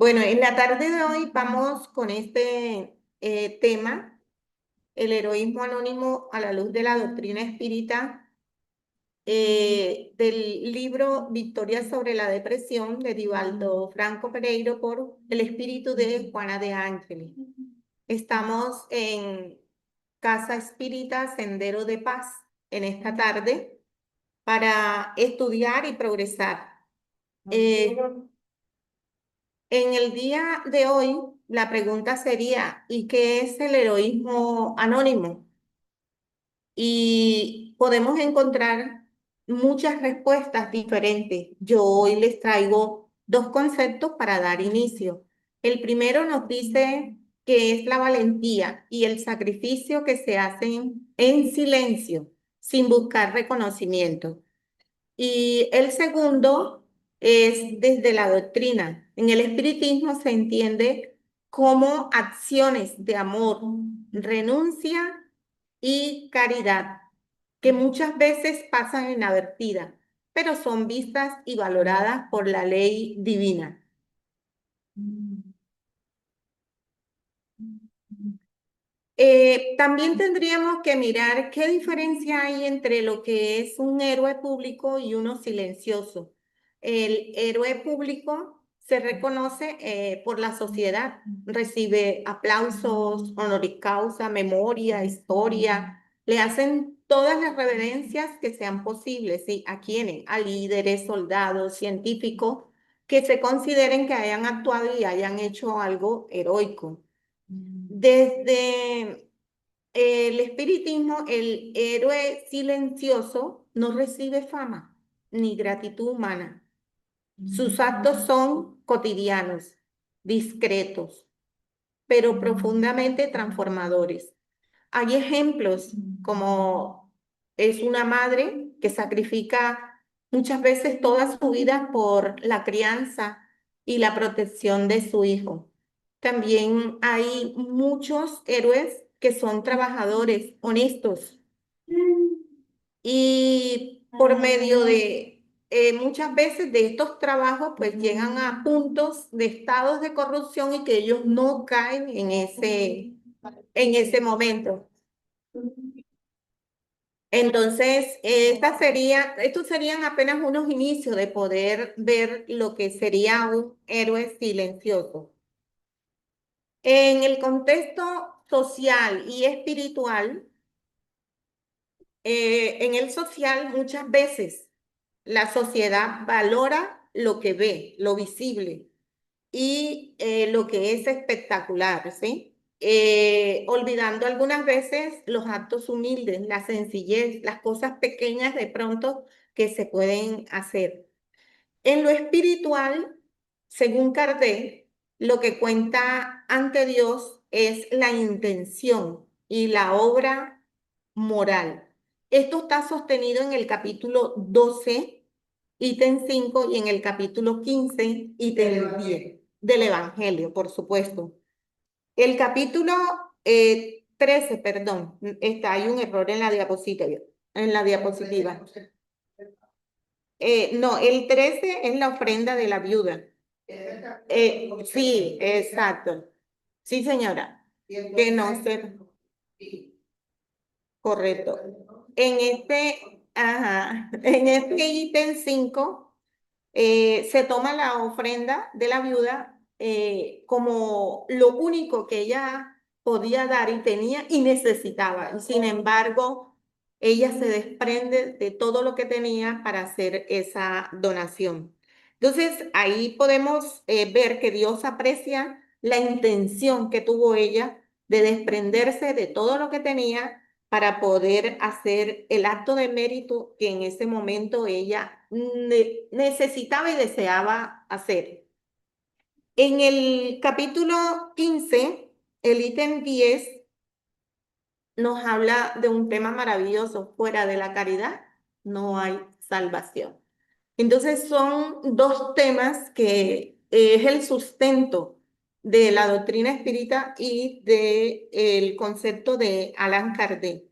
Bueno, en la tarde de hoy vamos con este tema, el heroísmo anónimo a la luz de la doctrina espírita, del libro Victoria sobre la depresión de Divaldo Franco Pereiro por el espíritu de Juana de Ángeles. Estamos en Casa Espírita Sendero de Paz en esta tarde para estudiar y progresar. En el día de hoy, la pregunta sería, ¿y qué es el heroísmo anónimo? Y podemos encontrar muchas respuestas diferentes. Yo hoy les traigo dos conceptos para dar inicio. El primero nos dice que es la valentía y el sacrificio que se hacen en silencio, sin buscar reconocimiento. Y el segundo es desde la doctrina. En el espiritismo se entiende como acciones de amor, renuncia y caridad, que muchas veces pasan inadvertidas, pero son vistas y valoradas por la ley divina. También tendríamos que mirar qué diferencia hay entre lo que es un héroe público y uno silencioso. El héroe público se reconoce por la sociedad, recibe aplausos, honoris causa, memoria, historia, le hacen todas las reverencias que sean posibles, ¿sí? ¿A quiénes? A líderes, soldados, científicos, que se consideren que hayan actuado y hayan hecho algo heroico. Desde el espiritismo, el héroe silencioso no recibe fama ni gratitud humana. Sus actos son cotidianos, discretos, pero profundamente transformadores. Hay ejemplos como es una madre que sacrifica muchas veces toda su vida por la crianza y la protección de su hijo. También hay muchos héroes que son trabajadores honestos y por medio de muchas veces de estos trabajos pues llegan a puntos de estados de corrupción y que ellos no caen en ese momento. Entonces, estos serían apenas unos inicios de poder ver lo que sería un héroe silencioso. En el contexto social y espiritual, en el social muchas veces la sociedad valora lo que ve, lo visible y lo que es espectacular, ¿sí? Olvidando algunas veces los actos humildes, la sencillez, las cosas pequeñas de pronto que se pueden hacer. En lo espiritual, según Kardec, lo que cuenta ante Dios es la intención y la obra moral. Esto está sostenido en el capítulo 12, ítem 5, y en el capítulo 15, ítem 10 del Evangelio, por supuesto. El capítulo 13, perdón, hay un error en la diapositiva. En la diapositiva. No, el 13 es la ofrenda de la viuda. Sí, exacto. Sí, señora. Que no se... Correcto. En este ítem 5 se toma la ofrenda de la viuda como lo único que ella podía dar y tenía y necesitaba. Y sin embargo, ella se desprende de todo lo que tenía para hacer esa donación. Entonces, ahí podemos ver que Dios aprecia la intención que tuvo ella de desprenderse de todo lo que tenía para poder hacer el acto de mérito que en ese momento ella necesitaba y deseaba hacer. En el capítulo 15, el ítem 10 nos habla de un tema maravilloso. Fuera de la caridad no hay salvación. Entonces son dos temas que es el sustento de la doctrina espírita y del concepto de Allan Kardec.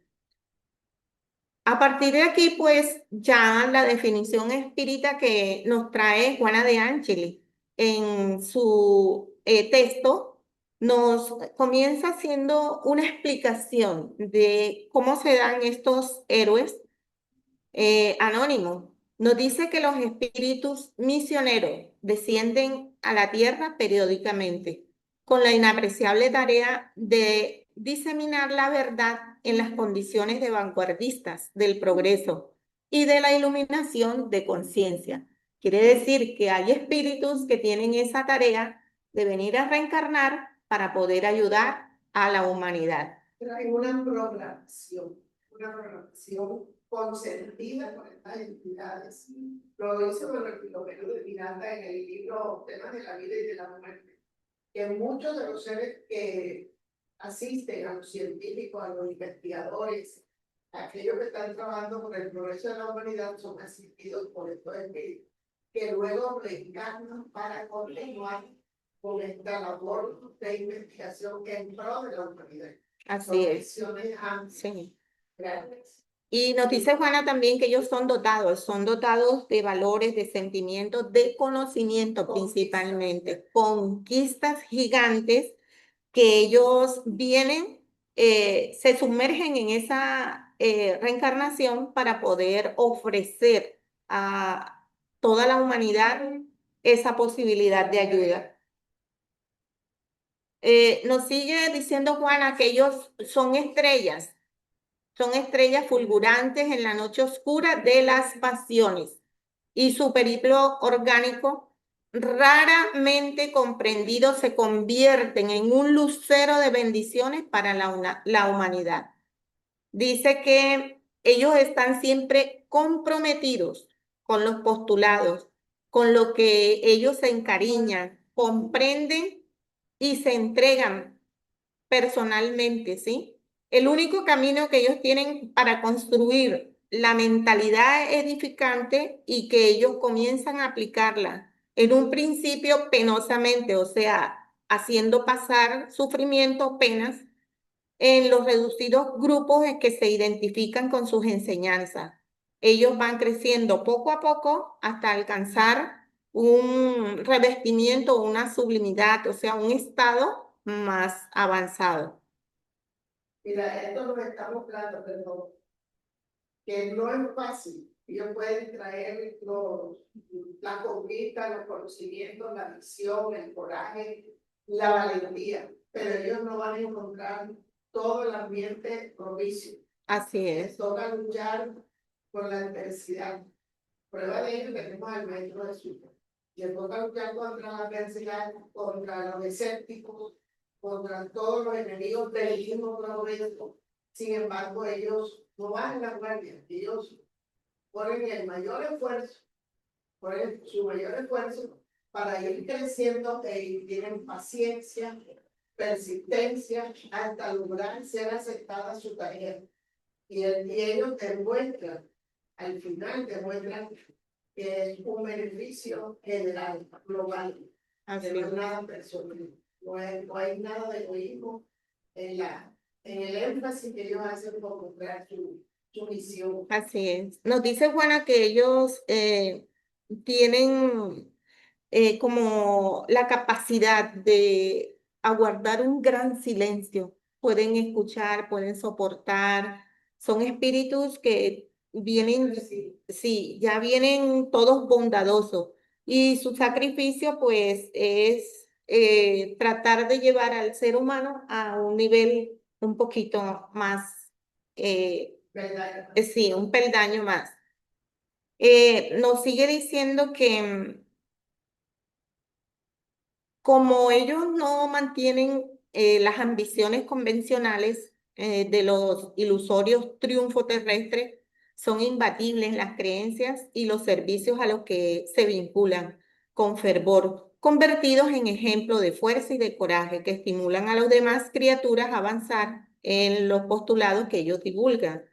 A partir de aquí, pues ya la definición espírita que nos trae Juana de Ángeles. en su texto, nos comienza haciendo una explicación de cómo se dan estos héroes anónimos. Nos dice que los espíritus misioneros descienden a la tierra periódicamente con la inapreciable tarea de diseminar la verdad en las condiciones de vanguardistas del progreso y de la iluminación de conciencia. Quiere decir que hay espíritus que tienen esa tarea de venir a reencarnar para poder ayudar a la humanidad. Pero hay una programación consentida por estas entidades. Lo hizo Filomeno de Miranda en el libro Temas de la Vida y de la Muerte, que muchos de los seres que asisten a los científicos, a los investigadores, a aquellos que están trabajando por el progreso de la humanidad, son asistidos por estos espíritus, que luego reencarnan para continuar con esta labor de investigación en pro de la humanidad. Así es. Sí. Gracias. Y nos dice Juana también que ellos son dotados de valores, de sentimientos, de conocimiento principalmente, conquistas gigantes que ellos vienen, se sumergen en esa reencarnación para poder ofrecer a toda la humanidad esa posibilidad de ayuda. Nos sigue diciendo Juana que ellos son estrellas fulgurantes en la noche oscura de las pasiones y su periplo orgánico, raramente comprendido, se convierten en un lucero de bendiciones para la humanidad. Dice que ellos están siempre comprometidos con los postulados, con lo que ellos se encariñan, comprenden y se entregan personalmente, ¿sí? El único camino que ellos tienen para construir la mentalidad edificante y que ellos comienzan a aplicarla en un principio penosamente, o sea, haciendo pasar sufrimiento, penas, en los reducidos grupos en que se identifican con sus enseñanzas. Ellos van creciendo poco a poco hasta alcanzar un revestimiento, una sublimidad, o sea, un estado más avanzado. Mira, esto nos está mostrando, perdón, que no es fácil. Ellos pueden traer la conquista, los conocimientos, la visión, el coraje, la valentía, pero ellos no van a encontrar todo el ambiente propicio. Así es. Les toca luchar con la adversidad. Prueba de ello tenemos al maestro Jesús. Les toca luchar contra la adversidad, contra los escépticos, contra todos los enemigos del mismo progreso. Sin embargo, ellos no bajan la guardia, ellos ponen el mayor esfuerzo, ponen su mayor esfuerzo para ir creciendo y tienen paciencia, persistencia, hasta lograr ser aceptada su tarea. Y ellos demuestran, al final demuestran que es un beneficio general, global, que no es nada personal. No hay nada de egoísmo en el énfasis que ellos hacen por lograr su misión. Así es. Nos dice Juana que ellos tienen como la capacidad de aguardar un gran silencio. Pueden escuchar, pueden soportar. Son espíritus que vienen, sí, ya vienen todos bondadosos. Y su sacrificio, pues, es tratar de llevar al ser humano a un nivel un poquito más, sí, un peldaño más. Nos sigue diciendo que como ellos no mantienen las ambiciones convencionales de los ilusorios triunfos terrestres, son imbatibles las creencias y los servicios a los que se vinculan con fervor, convertidos en ejemplo de fuerza y de coraje que estimulan a las demás criaturas a avanzar en los postulados que ellos divulgan.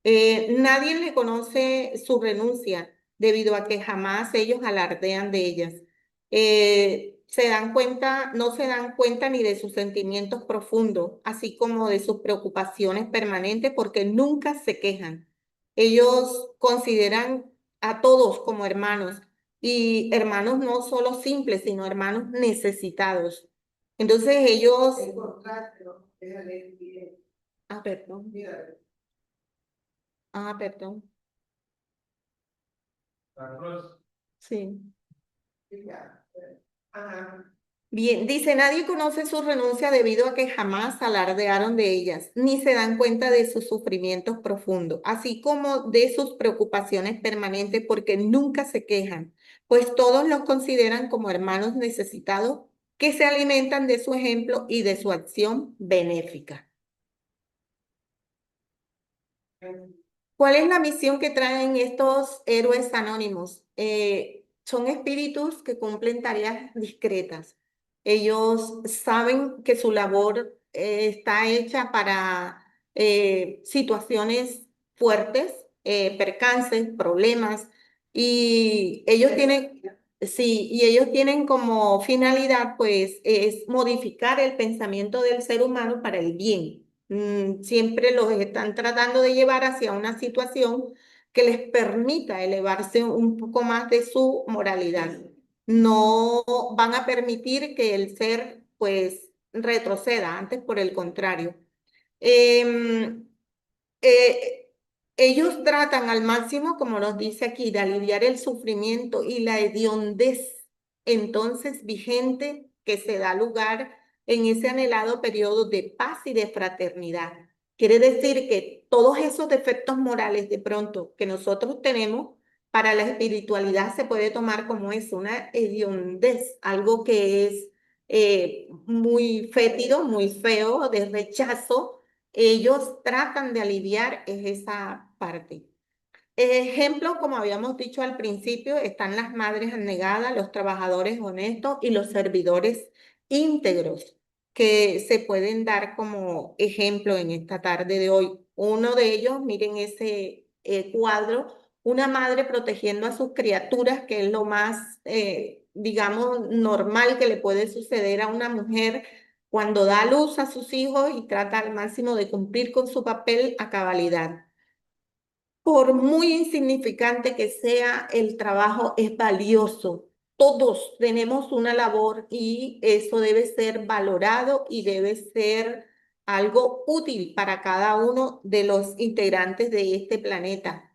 Nadie le conoce su renuncia debido a que jamás ellos alardean de ellas. No se dan cuenta ni de sus sentimientos profundos, así como de sus preocupaciones permanentes, porque nunca se quejan. Ellos consideran a todos como hermanos y hermanos no solo simples, sino hermanos necesitados. Entonces ellos, Encontrártelo, déjale bien. perdón, Mira, perdón, Carlos, sí. mira, ajá. Bien, dice, nadie conoce su renuncia debido a que jamás alardearon de ellas, ni se dan cuenta de sus sufrimientos profundos, así como de sus preocupaciones permanentes, porque nunca se quejan, pues todos los consideran como hermanos necesitados que se alimentan de su ejemplo y de su acción benéfica. ¿Cuál es la misión que traen estos héroes anónimos? Son espíritus que cumplen tareas discretas. Ellos saben que su labor está hecha para situaciones fuertes, percances, problemas, y ellos tienen, sí, y ellos tienen como finalidad, pues, es modificar el pensamiento del ser humano para el bien. Siempre los están tratando de llevar hacia una situación que les permita elevarse un poco más de su moralidad. No van a permitir que el ser, pues, retroceda, antes por el contrario. Em, eh, Ellos tratan al máximo, como nos dice aquí, de aliviar el sufrimiento y la hediondez entonces vigente que se da lugar en ese anhelado periodo de paz y de fraternidad. Quiere decir que todos esos defectos morales de pronto que nosotros tenemos, para la espiritualidad se puede tomar como eso, una hediondez, algo que es muy fétido, muy feo, de rechazo. Ellos tratan de aliviar esa parte. Ejemplo, como habíamos dicho al principio, están las madres abnegadas, los trabajadores honestos y los servidores íntegros que se pueden dar como ejemplo en esta tarde de hoy. Uno de ellos, miren ese cuadro, una madre protegiendo a sus criaturas, que es lo más, digamos, normal que le puede suceder a una mujer cuando da a luz a sus hijos y trata al máximo de cumplir con su papel a cabalidad. Por muy insignificante que sea, el trabajo es valioso. Todos tenemos una labor y eso debe ser valorado y debe ser algo útil para cada uno de los integrantes de este planeta.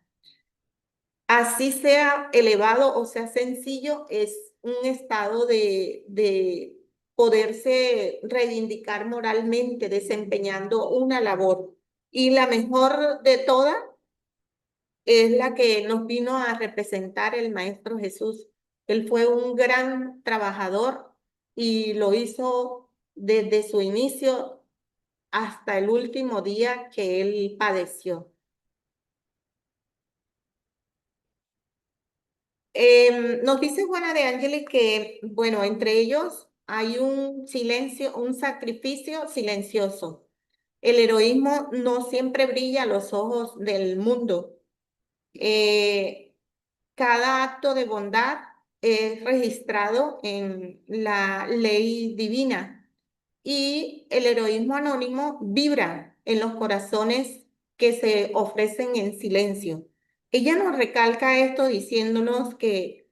Así sea elevado o sea sencillo, es un estado de poderse reivindicar moralmente desempeñando una labor. Y la mejor de todas es la que nos vino a representar el Maestro Jesús. Él fue un gran trabajador y lo hizo desde su inicio hasta el último día que él padeció. Nos dice Juana de Ángeles que, bueno, entre ellos hay un silencio, un sacrificio silencioso. El heroísmo no siempre brilla a los ojos del mundo. Eh, Cada acto de bondad es registrado en la ley divina y el heroísmo anónimo vibra en los corazones que se ofrecen en silencio. Ella nos recalca esto diciéndonos que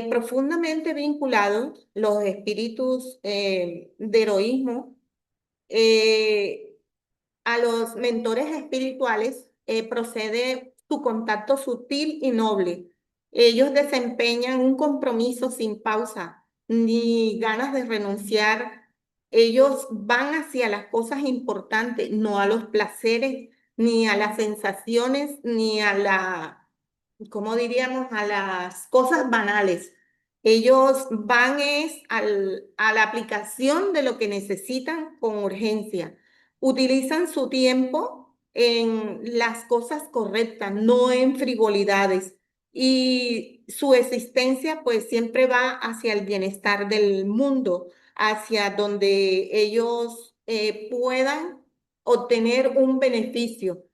profundamente vinculados los espíritus de heroísmo eh, a los mentores espirituales procede su contacto sutil y noble. Ellos desempeñan un compromiso sin pausa, ni ganas de renunciar. Ellos van hacia las cosas importantes, no a los placeres, ni a las sensaciones, ni a la, ¿cómo diríamos? A las cosas banales. Ellos van a la aplicación de lo que necesitan con urgencia. Utilizan su tiempo en las cosas correctas, no en frivolidades. Y su existencia pues siempre va hacia el bienestar del mundo, hacia donde ellos puedan obtener un beneficio.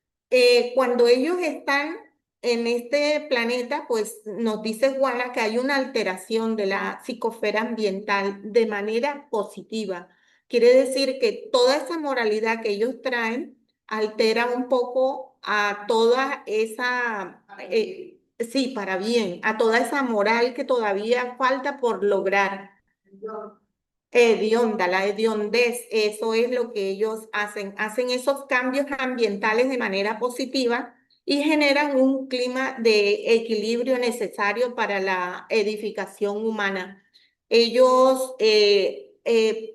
Cuando ellos están en este planeta, pues nos dice Juana que hay una alteración de la psicosfera ambiental de manera positiva. Quiere decir que toda esa moralidad que ellos traen altera un poco a toda esa sí, para bien, a toda esa moral que todavía falta por lograr. Yo, Hedionda, la hediondez, eso es lo que ellos hacen. Hacen esos cambios ambientales de manera positiva y generan un clima de equilibrio necesario para la edificación humana. Ellos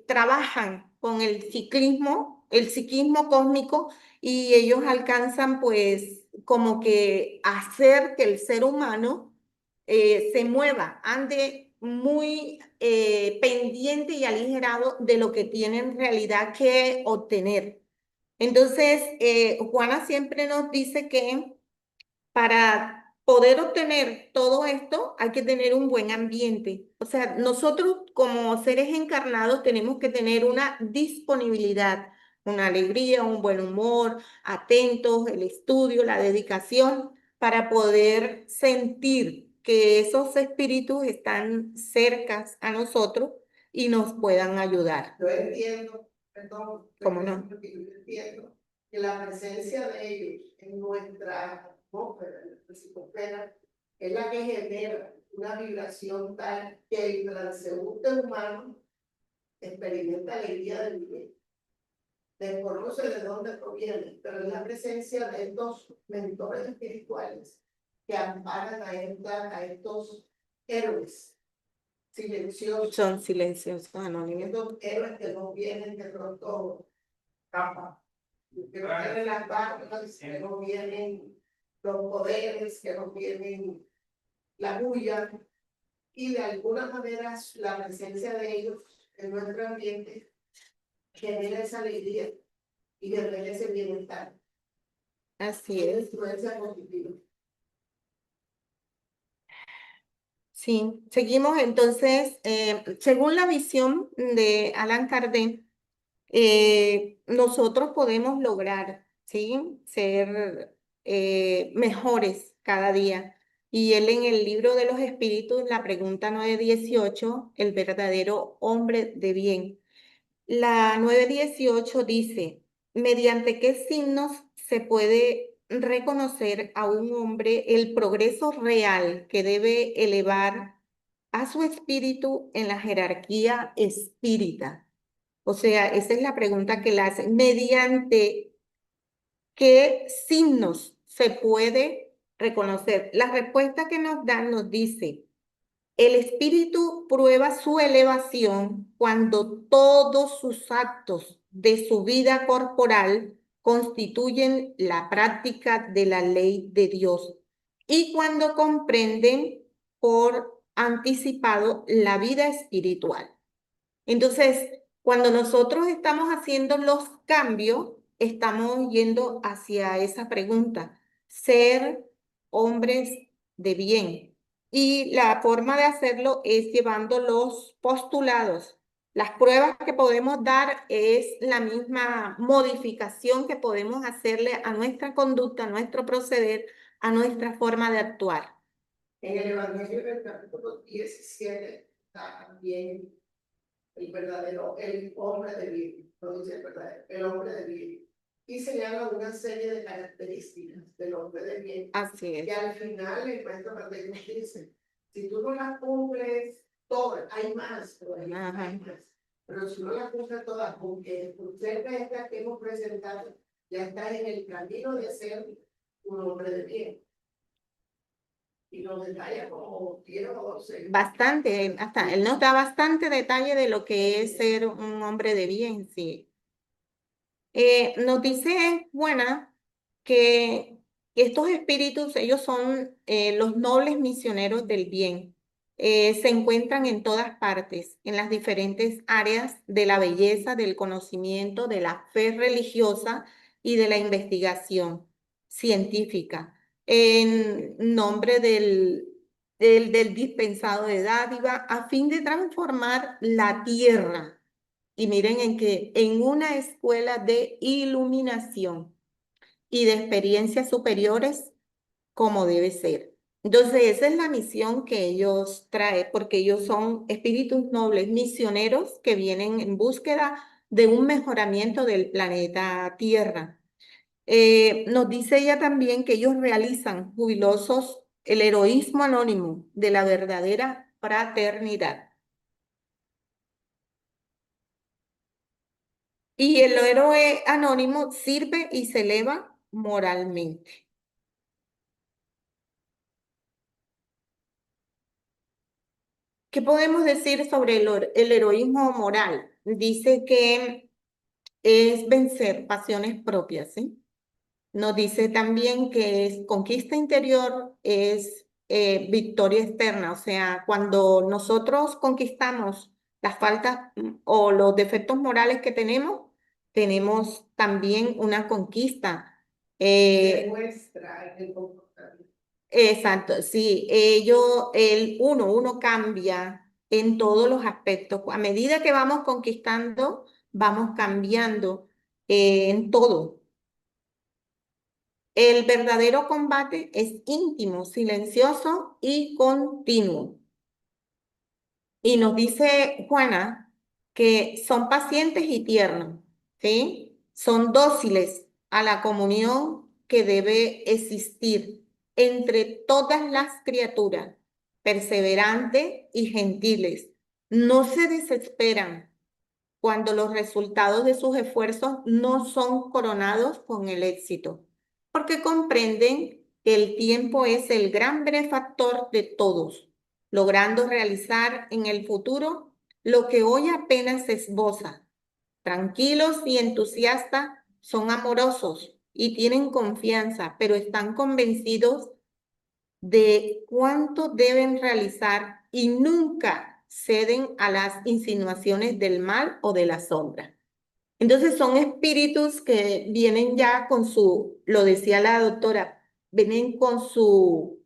trabajan con el psiquismo cósmico, y ellos alcanzan pues como que hacer que el ser humano se mueva, ande muy pendiente y aligerado de lo que tiene en realidad que obtener. Entonces, Juana siempre nos dice que para poder obtener todo esto hay que tener un buen ambiente. O sea, nosotros como seres encarnados tenemos que tener una disponibilidad, una alegría, un buen humor, atentos, el estudio, la dedicación, para poder sentir que esos espíritus están cercas a nosotros y nos puedan ayudar. yo entiendo, perdón, ¿Cómo no? porque yo entiendo que la presencia de ellos en nuestra atmósfera, en nuestra psicosfera, es la que genera una vibración tal que el transeúnte humano experimenta alegría de vivir. Desconoce de dónde proviene, pero es la presencia de estos mentores espirituales que amparan a estos héroes silenciosos. Son silenciosos, anónimos. Estos héroes que no vienen de pronto capa, que no tienen las barbas, que no vienen los poderes, que no vienen la bulla, y de alguna manera la presencia de ellos en nuestro ambiente genera esa alegría y genera ese bienestar, Así esa es. influencia positiva. Sí, seguimos entonces, según la visión de Allan Kardec, nosotros podemos lograr, ¿sí? Ser mejores cada día. Y él en el libro de los espíritus, la pregunta 918, el verdadero hombre de bien. La 918 dice, ¿mediante qué signos se puede reconocer a un hombre el progreso real que debe elevar a su espíritu en la jerarquía espírita? O sea, esa es la pregunta que le hacen. ¿Mediante qué signos se puede reconocer? La respuesta que nos dan nos dice, el espíritu prueba su elevación cuando todos sus actos de su vida corporal constituyen la práctica de la ley de Dios y cuando comprenden por anticipado la vida espiritual. Entonces, cuando nosotros estamos haciendo los cambios, estamos yendo hacia esa pregunta, ser hombres de bien. Y la forma de hacerlo es llevando los postulados. Las pruebas que podemos dar es la misma modificación que podemos hacerle a nuestra conducta, a nuestro proceder, a nuestra forma de actuar. En el Evangelio del capítulo 17 también el hombre de bien, no dice el verdadero, el hombre de bien. Y señala una serie de características del hombre de bien. Así es. Y al final el maestro Kardec nos dice, si tú no las cumples todas, hay más, todavía hay más. Pero si no las cumples todas, porque usted esta que hemos presentado, ya está en el camino de ser un hombre de bien. Y nos detalla como quiero ser. Bastante, hasta él nos da bastante detalle de lo que es ser un hombre de bien, sí. Nos dice Juana que estos espíritus, ellos son los nobles misioneros del bien. Se encuentran en todas partes, en las diferentes áreas de la belleza, del conocimiento, de la fe religiosa y de la investigación científica, en nombre del dispensado de dádiva, a fin de transformar la tierra. Y miren en que en una escuela de iluminación y de experiencias superiores como debe ser. Entonces, esa es la misión que ellos traen, porque ellos son espíritus nobles, misioneros que vienen en búsqueda de un mejoramiento del planeta Tierra. Nos dice ella también que ellos realizan jubilosos el heroísmo anónimo de la verdadera fraternidad. Y el héroe anónimo sirve y se eleva moralmente. ¿Qué podemos decir sobre el heroísmo moral? Dice que es vencer pasiones propias, ¿sí? Nos dice también que es conquista interior, es victoria externa, o sea, cuando nosotros conquistamos las faltas o los defectos morales que tenemos también una conquista. Demuestra el comportamiento. Exacto, sí, uno cambia en todos los aspectos. A medida que vamos conquistando, vamos cambiando en todo. El verdadero combate es íntimo, silencioso y continuo. Y nos dice Juana que son pacientes y tiernos, ¿sí? Son dóciles a la comunión que debe existir entre todas las criaturas, perseverantes y gentiles. No se desesperan cuando los resultados de sus esfuerzos no son coronados con el éxito, porque comprenden que el tiempo es el gran benefactor de todos, logrando realizar en el futuro lo que hoy apenas se esboza. Tranquilos y entusiastas, son amorosos y tienen confianza, pero están convencidos de cuánto deben realizar y nunca ceden a las insinuaciones del mal o de la sombra. Entonces son espíritus que vienen ya con su, lo decía la doctora, vienen con su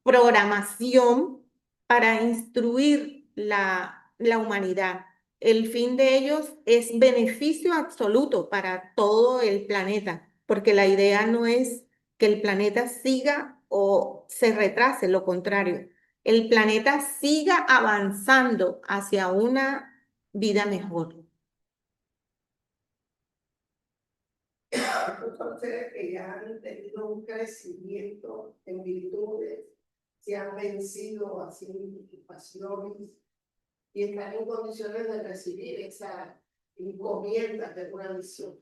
programación para instruir la humanidad. El fin de ellos es beneficio absoluto para todo el planeta, porque la idea no es que el planeta siga o se retrase, lo contrario, el planeta siga avanzando hacia una vida mejor. Son seres que ya han tenido un crecimiento en virtudes, se han vencido así pasiones y están en condiciones de recibir esa encomienda de una misión.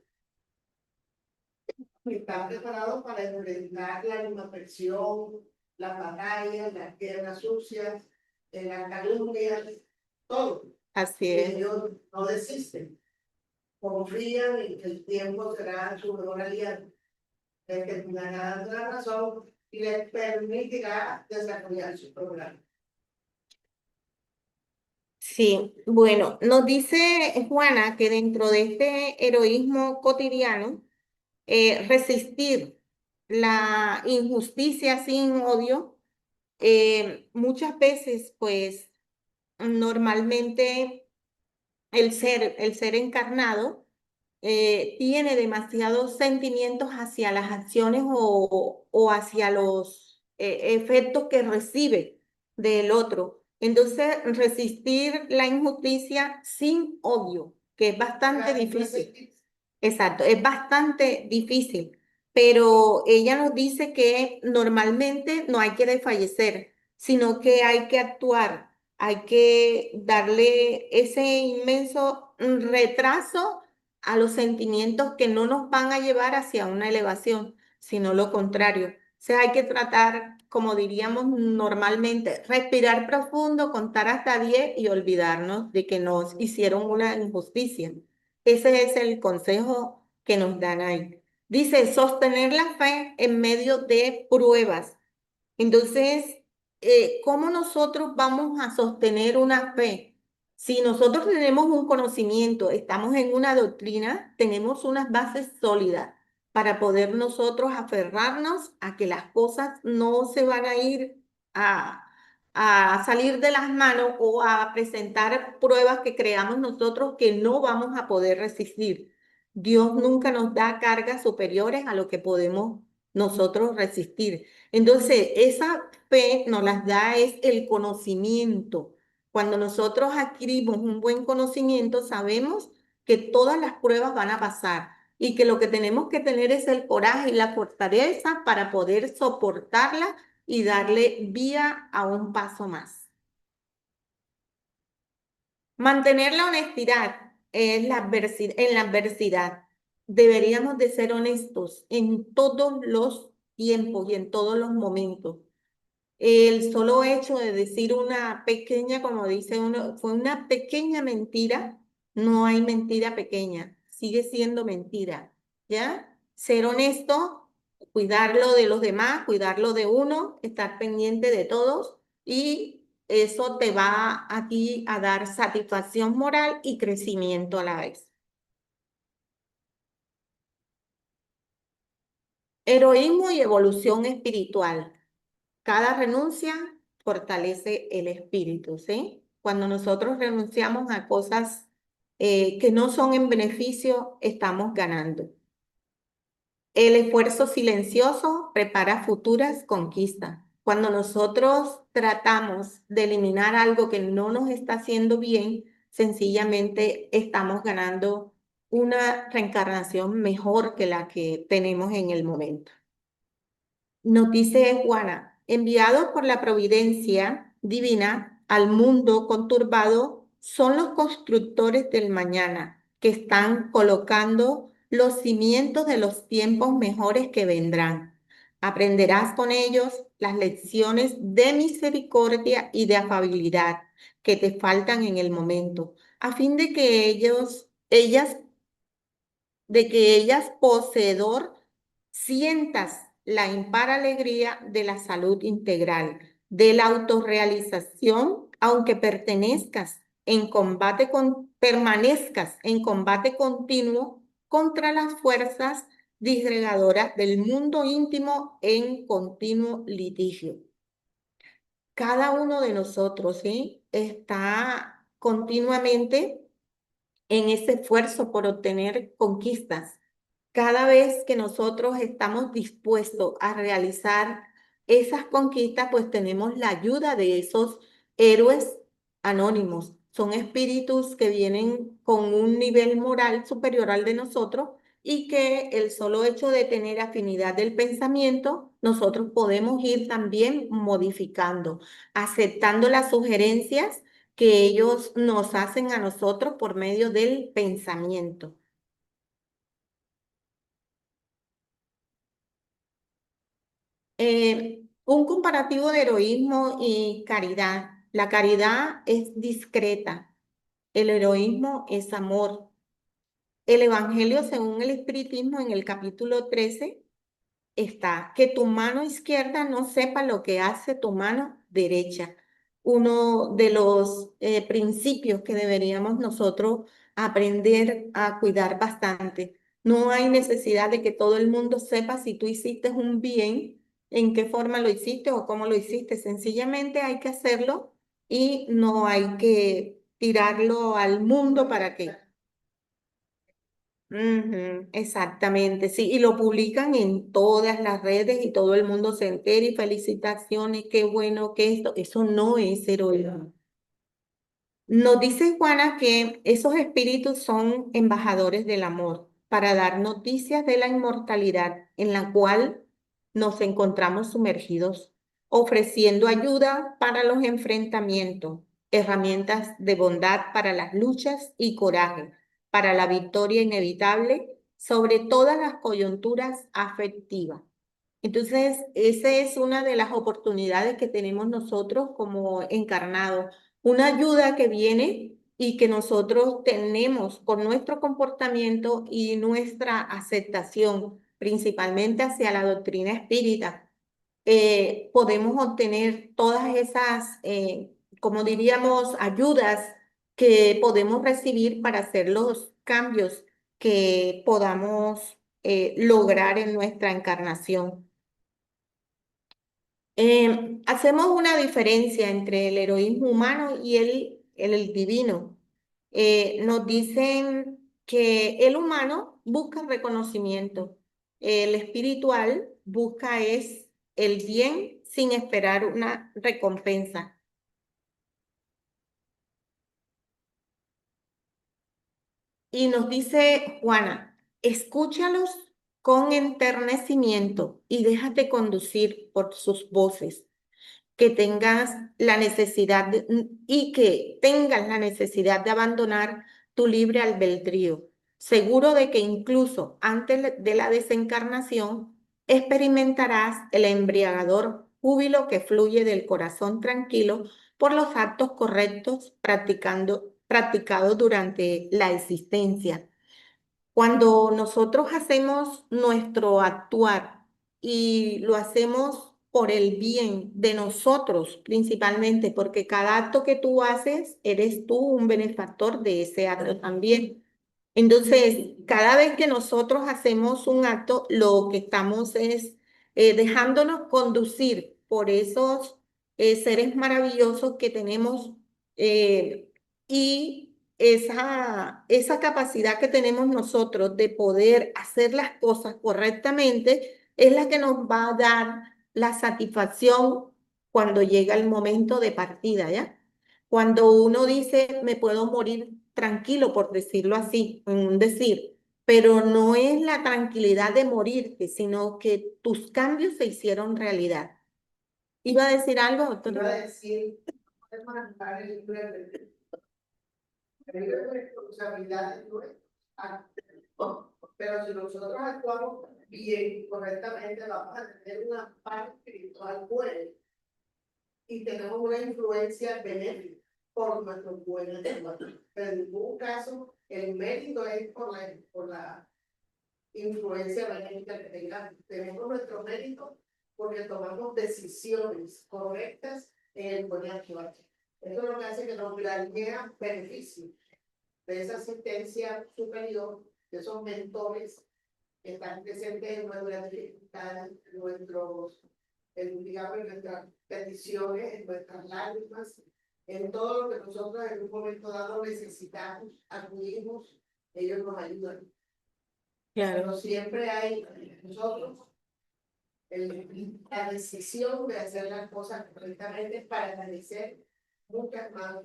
Están preparados para enfrentar la animación, las batallas, las guerras sucias, las calumnias, todo. Así Y es. ellos no desisten. Confían en que el tiempo será su mejor aliado, el que terminará dando la razón y les permitirá desarrollar su programa. Sí, bueno, nos dice Juana que dentro de este heroísmo cotidiano, resistir la injusticia sin odio, muchas veces, pues, normalmente el ser encarnado tiene demasiados sentimientos hacia las acciones o hacia los efectos que recibe del otro. Entonces, resistir la injusticia sin odio, que es bastante difícil. Exacto, es bastante difícil, pero ella nos dice que normalmente no hay que desfallecer, sino que hay que actuar, hay que darle ese inmenso retraso a los sentimientos que no nos van a llevar hacia una elevación, sino lo contrario. O sea, hay que tratar, como diríamos normalmente, respirar profundo, contar hasta 10 y olvidarnos de que nos hicieron una injusticia. Ese es el consejo que nos dan ahí. Dice, sostener la fe en medio de pruebas. Entonces, ¿cómo nosotros vamos a sostener una fe? Si nosotros tenemos un conocimiento, estamos en una doctrina, tenemos unas bases sólidas para poder nosotros aferrarnos a que las cosas no se van a ir a, a salir de las manos o a presentar pruebas que creamos nosotros que no vamos a poder resistir. Dios nunca nos da cargas superiores a lo que podemos nosotros resistir. Entonces, esa fe nos las da es el conocimiento. Cuando nosotros adquirimos un buen conocimiento, sabemos que todas las pruebas van a pasar y que lo que tenemos que tener es el coraje y la fortaleza para poder soportarla y darle vía a un paso más. Mantener la honestidad en la adversidad. Deberíamos de ser honestos en todos los tiempos y en todos los momentos. El solo hecho de decir una pequeña, como dice uno, fue una pequeña mentira, no hay mentira pequeña, sigue siendo mentira, ¿ya? Ser honesto, cuidarlo de los demás, cuidarlo de uno, estar pendiente de todos y eso te va a ti a dar satisfacción moral y crecimiento a la vez. Heroísmo y evolución espiritual. Cada renuncia fortalece el espíritu, ¿sí? Cuando nosotros renunciamos a cosas que no son en beneficio, estamos ganando. El esfuerzo silencioso prepara futuras conquistas. Cuando nosotros tratamos de eliminar algo que no nos está haciendo bien, sencillamente estamos ganando una reencarnación mejor que la que tenemos en el momento. Nos dice Juana, enviados por la providencia divina al mundo conturbado, son los constructores del mañana que están colocando los cimientos de los tiempos mejores que vendrán. Aprenderás con ellos las lecciones de misericordia y de afabilidad que te faltan en el momento, a fin de que ellas poseedor sientas la impar alegría de la salud integral, de la autorrealización, aunque permanezcas en combate continuo contra las fuerzas disgregadoras del mundo íntimo en continuo litigio. Cada uno de nosotros, ¿sí? Está continuamente en ese esfuerzo por obtener conquistas. Cada vez que nosotros estamos dispuestos a realizar esas conquistas, pues tenemos la ayuda de esos héroes anónimos. Son espíritus que vienen con un nivel moral superior al de nosotros y que el solo hecho de tener afinidad del pensamiento, nosotros podemos ir también modificando, aceptando las sugerencias que ellos nos hacen a nosotros por medio del pensamiento. Un comparativo de heroísmo y caridad. La caridad es discreta, el heroísmo es amor. El Evangelio, según el Espiritismo, en el capítulo 13, está que tu mano izquierda no sepa lo que hace tu mano derecha. Uno de los principios que deberíamos nosotros aprender a cuidar bastante. No hay necesidad de que todo el mundo sepa si tú hiciste un bien, en qué forma lo hiciste o cómo lo hiciste. Sencillamente hay que hacerlo y no hay que tirarlo al mundo para que ujú, exactamente, sí, y lo publican en todas las redes y todo el mundo se entera y felicitaciones, qué bueno que esto, eso no es heroísmo. Nos dice Juana que esos espíritus son embajadores del amor para dar noticias de la inmortalidad en la cual nos encontramos sumergidos, ofreciendo ayuda para los enfrentamientos, herramientas de bondad para las luchas y coraje para la victoria inevitable sobre todas las coyunturas afectivas. Entonces, esa es una de las oportunidades que tenemos nosotros como encarnados, una ayuda que viene y que nosotros tenemos con nuestro comportamiento y nuestra aceptación, principalmente hacia la doctrina espírita. Podemos obtener todas esas, como diríamos, ayudas que podemos recibir para hacer los cambios que podamos lograr en nuestra encarnación. Hacemos una diferencia entre el heroísmo humano y el divino. Nos dicen que el humano busca reconocimiento, el espiritual busca es el bien sin esperar una recompensa. Y nos dice Juana, escúchalos con enternecimiento y déjate conducir por sus voces, que tengas la necesidad y que tengas la necesidad de abandonar tu libre albedrío, seguro de que incluso antes de la desencarnación experimentarás el embriagador júbilo que fluye del corazón tranquilo por los actos correctos practicados durante la existencia. Cuando nosotros hacemos nuestro actuar y lo hacemos por el bien de nosotros principalmente, porque cada acto que tú haces, eres tú un benefactor de ese acto también. Entonces, cada vez que nosotros hacemos un acto, lo que estamos es dejándonos conducir por esos seres maravillosos que tenemos eh, y esa capacidad que tenemos nosotros de poder hacer las cosas correctamente es la que nos va a dar la satisfacción cuando llega el momento de partida, ¿ya? Cuando uno dice, me puedo morir tranquilo, por decirlo así, en un decir, pero no es la tranquilidad de morirte, sino que tus cambios se hicieron realidad. ¿Iba a decir algo, doctor? Iba a decir, es manejar el libre albedrío. El libre albedrío es responsabilidad de nuestros actos. Pero si nosotros actuamos bien, correctamente, vamos a tener una paz espiritual buena y tenemos una influencia benéfica por nuestros buenos actos. Pero en ningún caso el mérito es por la influencia benéfica que tengamos. Tenemos nuestro mérito porque tomamos decisiones correctas en el buen actuar. Eso es lo que hace que nos plantea beneficios de esa asistencia superior, de esos mentores que están presentes en nuestras dificultades, digamos, en nuestras peticiones, en nuestras lágrimas, en todo lo que nosotros en un momento dado necesitamos, acudimos, ellos nos ayudan. Claro. Pero siempre hay nosotros la decisión de hacer las cosas correctamente para merecer muchos más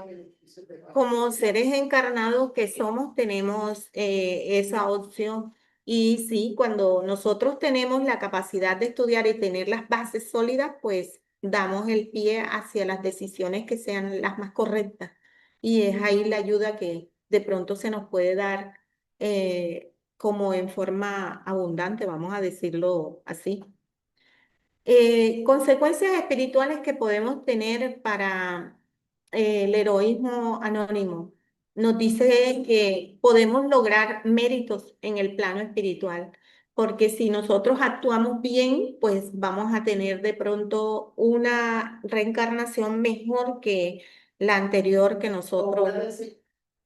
beneficios. Como seres encarnados que somos, tenemos esa opción. Y sí, cuando nosotros tenemos la capacidad de estudiar y tener las bases sólidas, pues damos el pie hacia las decisiones que sean las más correctas. Y es ahí la ayuda que de pronto se nos puede dar como en forma abundante, vamos a decirlo así. Consecuencias espirituales que podemos tener para el heroísmo anónimo. Nos dice que podemos lograr méritos en el plano espiritual, porque si nosotros actuamos bien, pues vamos a tener de pronto una reencarnación mejor que la anterior que nosotros,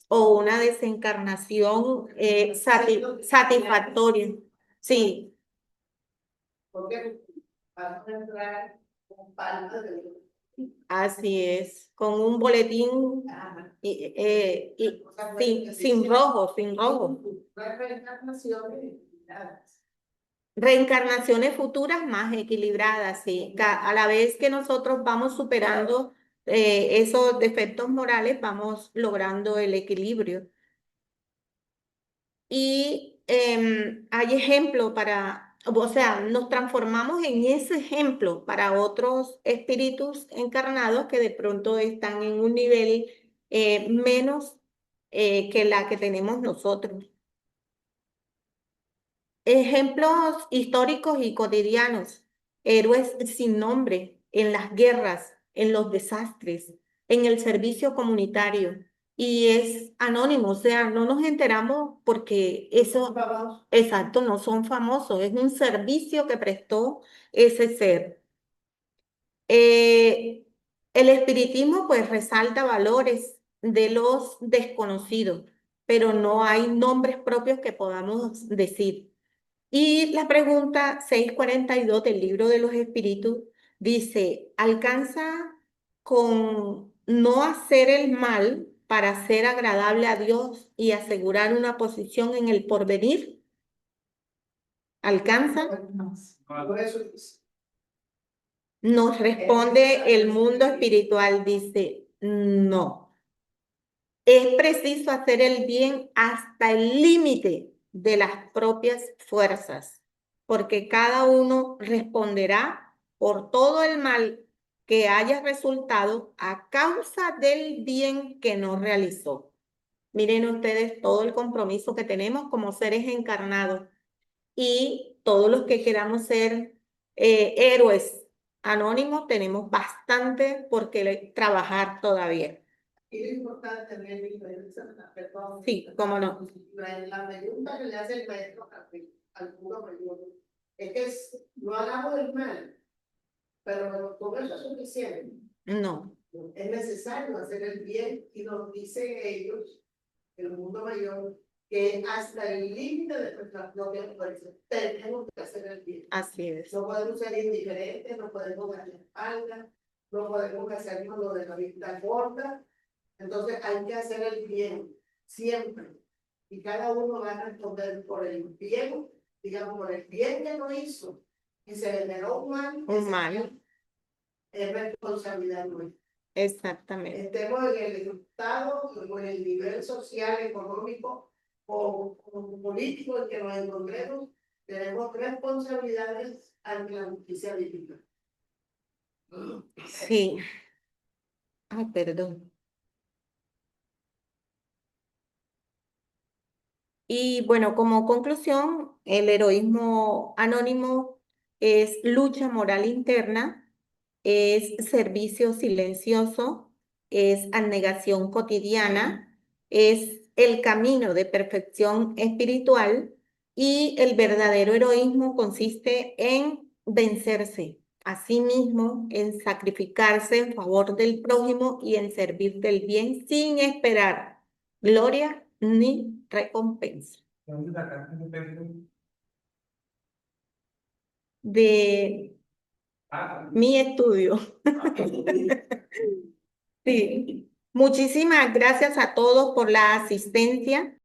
o una desencarnación satisfactoria. Sí. Porque vamos a entrar con palmas de Así es, con un boletín sin rojo, sin rojo. Reencarnaciones futuras más equilibradas, sí. A la vez que nosotros vamos superando esos defectos morales, vamos logrando el equilibrio. Y hay ejemplos para, o sea, nos transformamos en ese ejemplo para otros espíritus encarnados que de pronto están en un nivel menos que la que tenemos nosotros. Ejemplos históricos y cotidianos, héroes sin nombre en las guerras, en los desastres, en el servicio comunitario. Y es anónimo, o sea, no nos enteramos porque eso, exacto, no son famosos, es un servicio que prestó ese ser. El espiritismo pues resalta valores de los desconocidos, pero no hay nombres propios que podamos decir. Y la pregunta 642 del libro de los espíritus dice, ¿alcanza con no hacer el mal para ser agradable a Dios y asegurar una posición en el porvenir? ¿Alcanza? Nos responde el mundo espiritual, dice, no. Es preciso hacer el bien hasta el límite de las propias fuerzas, porque cada uno responderá por todo el mal que haya resultado a causa del bien que no realizó. Miren ustedes todo el compromiso que tenemos como seres encarnados y todos los que queramos ser héroes anónimos tenemos bastante por qué trabajar todavía. Y es importante tener diferencia, perdón. Sí, cómo no. La pregunta que le hace el maestro al cura mayor es que no hagamos el mal, pero con eso es suficiente. No. Es necesario hacer el bien y nos dicen ellos, el mundo mayor, que hasta el límite de nuestras propias fuerzas tenemos que hacer el bien. Así es. No podemos ser indiferentes, no podemos dar la espalda, no podemos hacernos lo de la vista corta. Entonces hay que hacer el bien siempre. Y cada uno va a responder por el bien, digamos, por el bien que no hizo. Y se generó un mal. Un mal. Es responsabilidad nuestra. Exactamente. Estemos en el estado o en el nivel social, económico o político en que nos encontremos, tenemos responsabilidades ante la justicia divina. Sí. Ay, perdón. Y bueno, como conclusión, el heroísmo anónimo es lucha moral interna, es servicio silencioso, es abnegación cotidiana, es el camino de perfección espiritual y el verdadero heroísmo consiste en vencerse a sí mismo, en sacrificarse en favor del prójimo y en servir del bien sin esperar gloria ni recompensa. De mi estudio. Sí. Muchísimas gracias a todos por la asistencia.